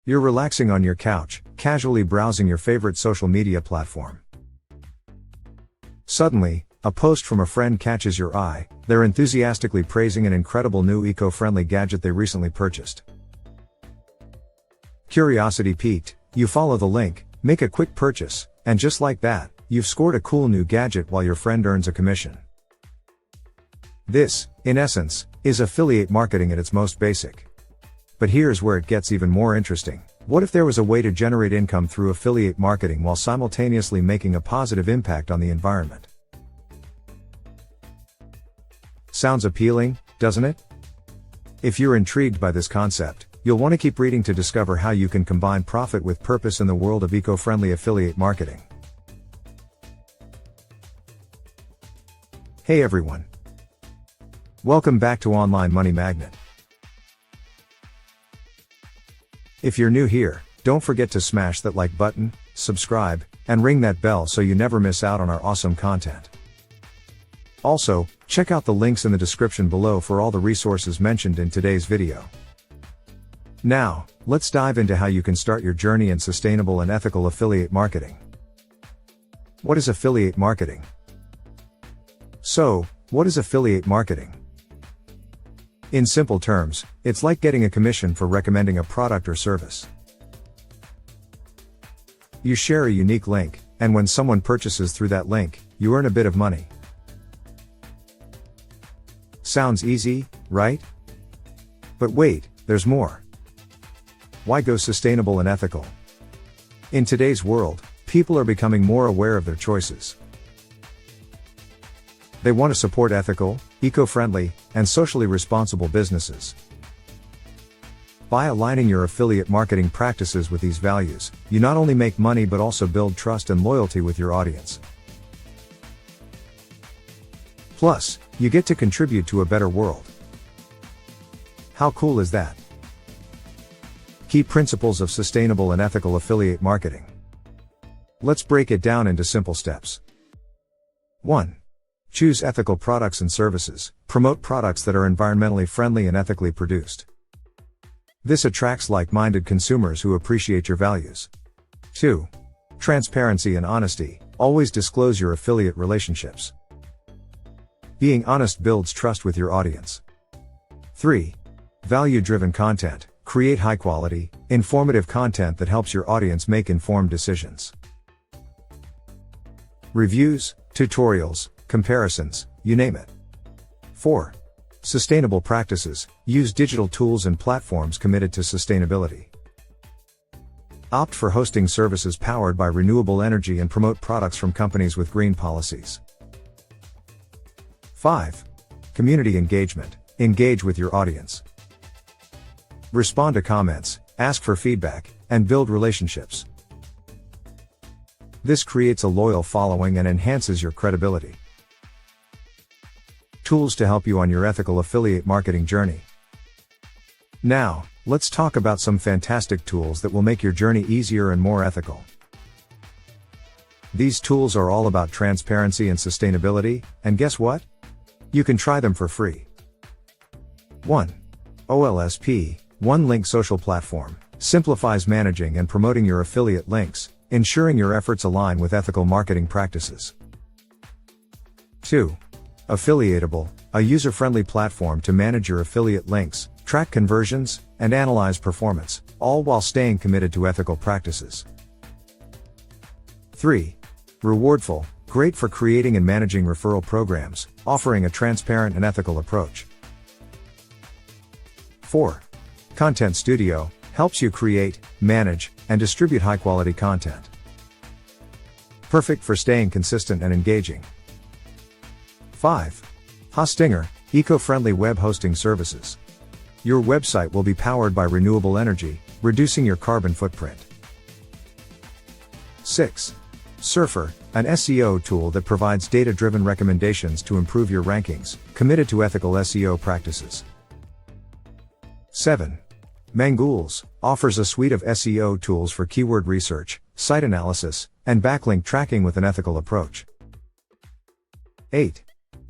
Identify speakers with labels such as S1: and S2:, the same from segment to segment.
S1: You're relaxing on your couch, casually browsing your favorite social media platform. Suddenly, a post from a friend catches your eye. They're enthusiastically praising an incredible new eco-friendly gadget they recently purchased. Curiosity piqued, you follow the link, make a quick purchase, and just like that, you've scored a cool new gadget while your friend earns a commission. This, in essence, is affiliate marketing at its most basic. But here's where it gets even more interesting. What if there was a way to generate income through affiliate marketing while simultaneously making a positive impact on the environment? Sounds appealing, doesn't it? If you're intrigued by this concept, you'll want to keep reading to discover how you can combine profit with purpose in the world of eco-friendly affiliate marketing. Hey everyone! Welcome back to Online Money Magnet. If you're new here, don't forget to smash that like button, subscribe, and ring that bell so you never miss out on our awesome content. Also, check out the links in the description below for all the resources mentioned in today's video. Now, let's dive into how you can start your journey in sustainable and ethical affiliate marketing. What is affiliate marketing? So, what is affiliate marketing? In simple terms, it's like getting a commission for recommending a product or service. You share a unique link, and when someone purchases through that link, you earn a bit of money. Sounds easy, right? But wait, there's more. Why go sustainable and ethical? In today's world, people are becoming more aware of their choices. They want to support ethical, eco-friendly, and socially responsible businesses. By aligning your affiliate marketing practices with these values, you not only make money but also build trust and loyalty with your audience. Plus, you get to contribute to a better world. How cool is that? Key principles of sustainable and ethical affiliate marketing. Let's break it down into simple steps. 1. Choose ethical products and services. Promote products that are environmentally friendly and ethically produced. This attracts like-minded consumers who appreciate your values. 2. Transparency and honesty. Always disclose your affiliate relationships. Being honest builds trust with your audience. 3. Value-driven content. Create high-quality, informative content that helps your audience make informed decisions. Reviews, tutorials, comparisons, you name it. 4. Sustainable practices. Use digital tools and platforms committed to sustainability. Opt for hosting services powered by renewable energy and promote products from companies with green policies. 5. Community engagement. Engage with your audience. Respond to comments, ask for feedback, and build relationships. This creates a loyal following and enhances your credibility. Tools to help you on your ethical affiliate marketing journey. Now, let's talk about some fantastic tools that will make your journey easier and more ethical. These tools are all about transparency and sustainability, and guess what? You can try them for free. 1. OLSP, One Link Social Platform, simplifies managing and promoting your affiliate links, ensuring your efforts align with ethical marketing practices. 2. Affiliatable, a user-friendly platform to manage your affiliate links, track conversions, and analyze performance, all while staying committed to ethical practices. 3. Rewardful, great for creating and managing referral programs, offering a transparent and ethical approach. 4. ContentStudio, helps you create, manage, and distribute high-quality content. Perfect for staying consistent and engaging. 5. Hostinger, eco-friendly web hosting services. Your website will be powered by renewable energy, reducing your carbon footprint. 6. Surfer, an SEO tool that provides data-driven recommendations to improve your rankings, committed to ethical SEO practices. 7. Mangools, offers a suite of SEO tools for keyword research, site analysis, and backlink tracking with an ethical approach. 8.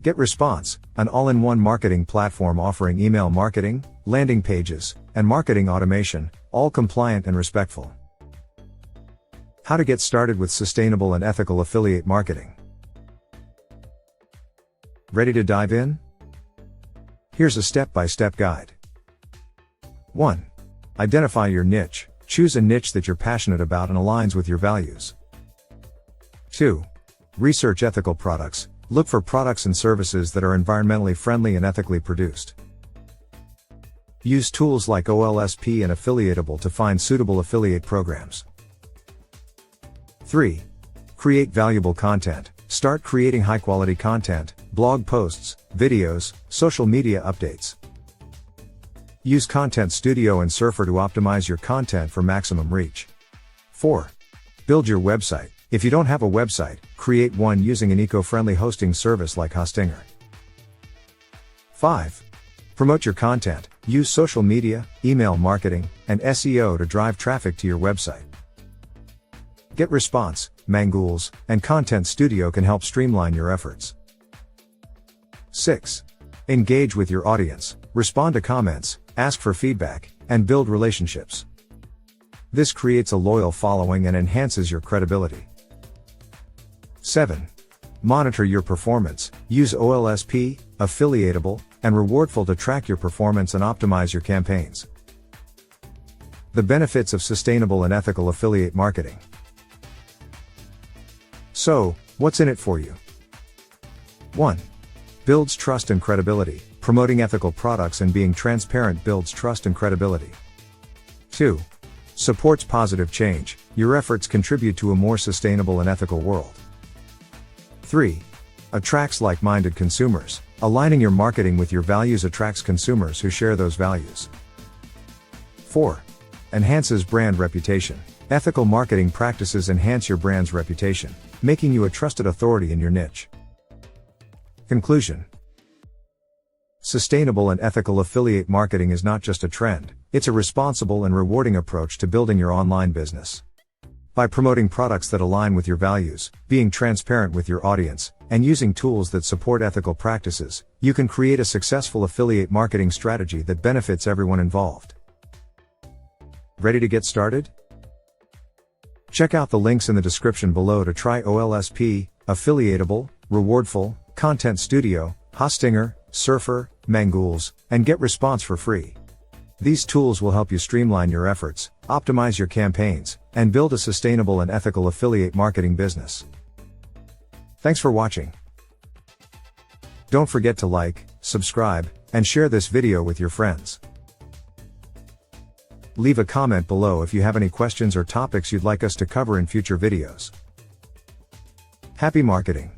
S1: GetResponse, an all-in-one marketing platform offering email marketing, landing pages, and marketing automation, all compliant and respectful. How to get started with sustainable and ethical affiliate marketing. Ready to dive in? Here's a step-by-step guide. 1. Identify your niche. Choose a niche that you're passionate about and aligns with your values. 2. Research ethical products. Look for products and services that are environmentally friendly and ethically produced. Use tools like OLSP and Affiliatable to find suitable affiliate programs. 3. Create valuable content. Start creating high-quality content, blog posts, videos, social media updates. Use ContentStudio and Surfer to optimize your content for maximum reach. 4. Build your website. If you don't have a website, create one using an eco-friendly hosting service like Hostinger. 5. Promote your content. Use social media, email marketing, and SEO to drive traffic to your website. GetResponse, Mangools, and ContentStudio can help streamline your efforts. 6. Engage with your audience. Respond to comments, ask for feedback, and build relationships. This creates a loyal following and enhances your credibility. 7. Monitor your performance. Use OLSP, Affiliatable, and Rewardful to track your performance and optimize your campaigns. The benefits of sustainable and ethical affiliate marketing. So, what's in it for you? 1. Builds trust and credibility. Promoting ethical products and being transparent builds trust and credibility. 2. Supports positive change. Your efforts contribute to a more sustainable and ethical world. 3. Attracts like-minded consumers. Aligning your marketing with your values attracts consumers who share those values. 4. Enhances brand reputation. Ethical marketing practices enhance your brand's reputation, making you a trusted authority in your niche. Conclusion. Sustainable and ethical affiliate marketing is not just a trend, it's a responsible and rewarding approach to building your online business. By promoting products that align with your values, being transparent with your audience, and using tools that support ethical practices, you can create a successful affiliate marketing strategy that benefits everyone involved. Ready to get started? Check out the links in the description below to try OLSP, Affiliatable, Rewardful, ContentStudio, Hostinger, Surfer, Mangools, and GetResponse for free. These tools will help you streamline your efforts, optimize your campaigns, and build a sustainable and ethical affiliate marketing business. Thanks for watching. Don't forget to like, subscribe, and share this video with your friends. Leave a comment below if you have any questions or topics you'd like us to cover in future videos. Happy marketing!